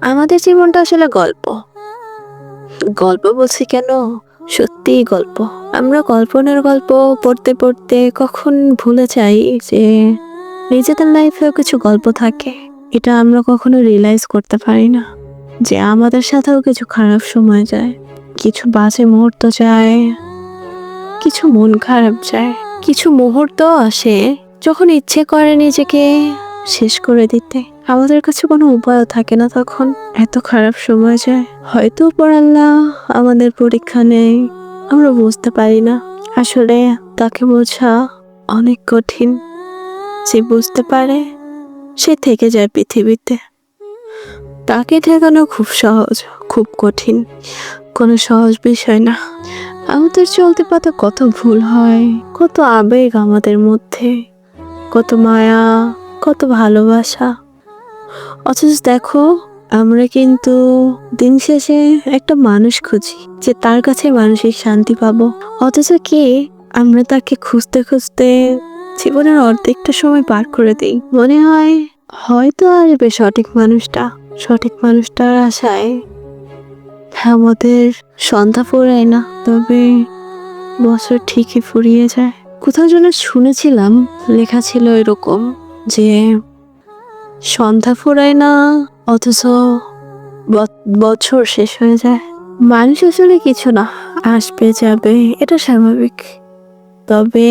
আমাদের জীবনটা আসলে গল্প। গল্প বলছি কেন, সত্যিই গল্প। আমরা কল্পনার গল্প পড়তে পড়তে কখন ভুলে যাই যে নিজেদের লাইফেও কিছু গল্প থাকে। এটা আমরা কখনো রিয়েলাইজ করতে পারি না যে আমাদের সাথেও কিছু খারাপ সময় যায়, কিছু বাজে মুহূর্ত যায়, কিছু মন খারাপ যায়, কিছু মুহূর্ত আসে যখন ইচ্ছে করে নিজেকে শেষ করে দিতে। আমাদের কাছে কোনো উপায় থাকে না, তখন এত খারাপ সময় যায়। হয়তো উপর আল্লাহ আমাদের পরীক্ষা নেই, আমরা বুঝতে পারি না। আসলে তাকে বোঝা অনেক কঠিন। যে বুঝতে পারে সে থেকে যায় পৃথিবীতে, তাকে ঠেকানো খুব সহজ, খুব কঠিন কোনো সহজ বিষয় না। আমাদের চলতে পাতা কত ভুল হয়, কত আবেগ আমাদের মধ্যে, কত মায়া, কত ভালোবাসা। অথচ দেখো, আমরা কিন্তু দিন শেষে একটা মানুষ খুঁজি যে তার কাছে মানসিক শান্তি পাবো। অথচ কি আমরা তাকে খুঁজতে খুঁজতে জীবনের অর্ধেকটা সময় পার করে দিই। মনে হয় হয়তো আসবে সঠিক মানুষটা, সঠিক মানুষটার আশায় আমাদের সন্ধ্যা ফুরায় না, তবে বছর ঠিকই ফুরিয়ে যায়। কোথাও যেন শুনেছিলাম, লেখা ছিল এরকম যে সন্ধ্যা ফুরায় না, অথচ বছর শেষ হয়ে যায়। মানুষ আসলে কিছু না, আসবে যাবে, এটা স্বাভাবিক। তবে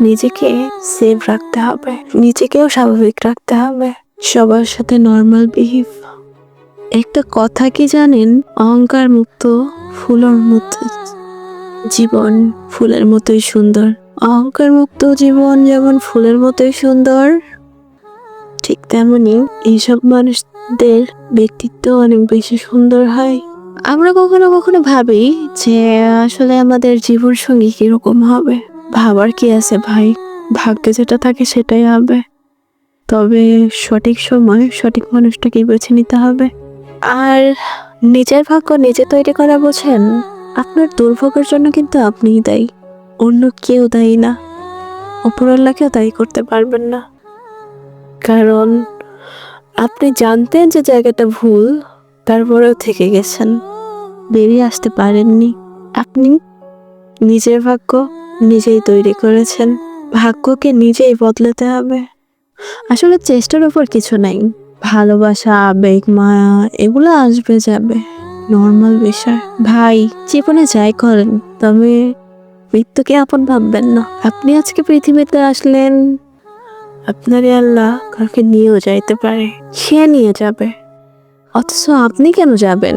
নিজেকে সেভ রাখতে হবে, নিজেকেও স্বাভাবিক রাখতে হবে, সবার সাথে নর্মাল বিহেভ। একটা কথা কি জানেন, অহংকার মুক্ত ফুলের মতো জীবন ফুলের মতোই সুন্দর। অহংকার মুক্ত জীবন যেমন ফুলের মতোই সুন্দর, ঠিক তেমনি এইসব মানুষদের ব্যক্তিত্ব অনেক বেশি সুন্দর হয়। আমরা কখনো কখনো ভাবি যে আসলে আমাদের জীবন সঙ্গী কিরকম হবে। ভাবার কি আছে ভাই, ভাগ্যে যেটা থাকে সেটাই হবে। তবে সঠিক সময় সঠিক মানুষটাকে বেছে নিতে হবে। আর নিজের ভাগ্য নিজে তৈরি করা, বোঝেন? আপনার দুর্ভোগের জন্য কিন্তু আপনিই দায়ী, অন্য কেউ দায়ী না। উপরওয়ালাকেও দায়ী করতে পারবেন না, কারণ আপনি জানতেন যে জায়গাটা ভুল, তারপরেও থেকে গেছেন, বেরিয়ে আসতে পারেননি। আপনি নিজের ভাগ্য নিজেই তৈরি করেছেন, ভাগ্যকে নিজেই বদলাতে হবে। আসলে চেষ্টার উপর কিছু নাই। ভালোবাসা, আবেগ, মায়া এগুলো আসবে যাবে, নর্মাল বিষয়। ভাই, জীবনে যাই করেন তবে মৃত্যুকে আপন ভাববেন না। আপনি আজকে পৃথিবীতে আসলেন, আপনার আল্লাহ কাউকে নিয়েও যাইতে পারে, সে নিয়ে যাবে। অথচ আপনি কেন যাবেন?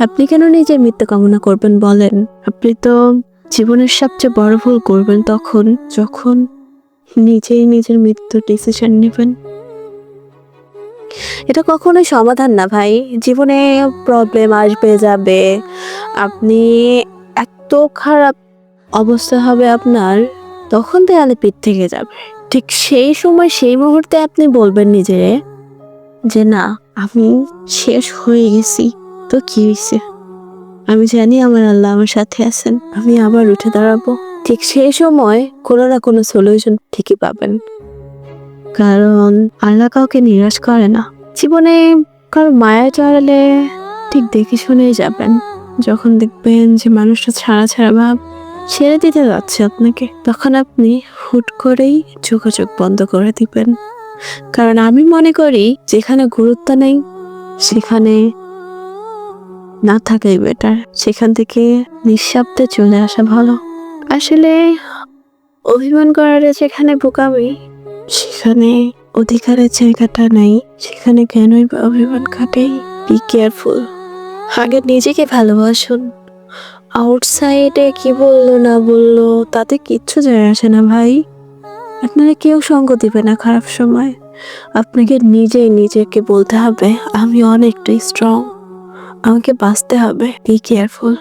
আপনি কেন নিজের মৃত্যু কামনা করবেন বলেন? আপনি তো জীবনের সবচেয়ে বড় ভুল করবেন তখন, যখন নিজেই নিজের মৃত্যুর ডিসিশন নেবেন। এটা কখনোই সমাধান না ভাই। জীবনে প্রবলেম আসবে যাবে, আপনি এত খারাপ অবস্থা হবে আপনার, তখন দেয়ালে পিঠ থেকে যাবে। ঠিক সেই সময় সেই মুহূর্তে আপনি বলবেন নিজেরে যে না, আমি শেষ হয়ে গেছি, তো কি হয়েছে, আমি জানি আমার আল্লাহ আমার সাথে আছেন, আমি আবার উঠে দাঁড়াবো। ঠিক সেই সময় কোনো না কোনো সলিউশন ঠিকই পাবেন, কারণ আল্লাহ কাউকে নিরাশ করে না। জীবনে কারো মায়া জড়ালে ঠিক দেখে শুনেই যাবেন। যখন দেখবেন যে মানুষটা ছাড়া ছাড়া ভাব ছেড়ে দিতে যাচ্ছে আপনাকে, তখন আপনি হুট করেই যোগাযোগ বন্ধ করে দিবেন। কারণ আমি মনে করি যেখানে গুরুত্ব নেই সেখানে না থাকাই বেটার, সেখান থেকে নিঃশব্দে চলে আসা ভালো। আসলে অভিমান করার যেখানে বোকামি, সেখানে অধিকারের জায়গাটা নাই, সেখানে কেনই বা অভিমান খাটেই। Be careful. আগে নিজেকে ভালোবাসুন। আউটসাইডে কি বললো না বললো তাতে কিচ্ছু যায় আসে না ভাই। আপনারা কেউ সঙ্গ দিবে না খারাপ সময়। আপনাকে নিজেই নিজেকে বলতে হবে আমি অনেকটাই স্ট্রং, আমাকে বাঁচতে হবে। Be careful.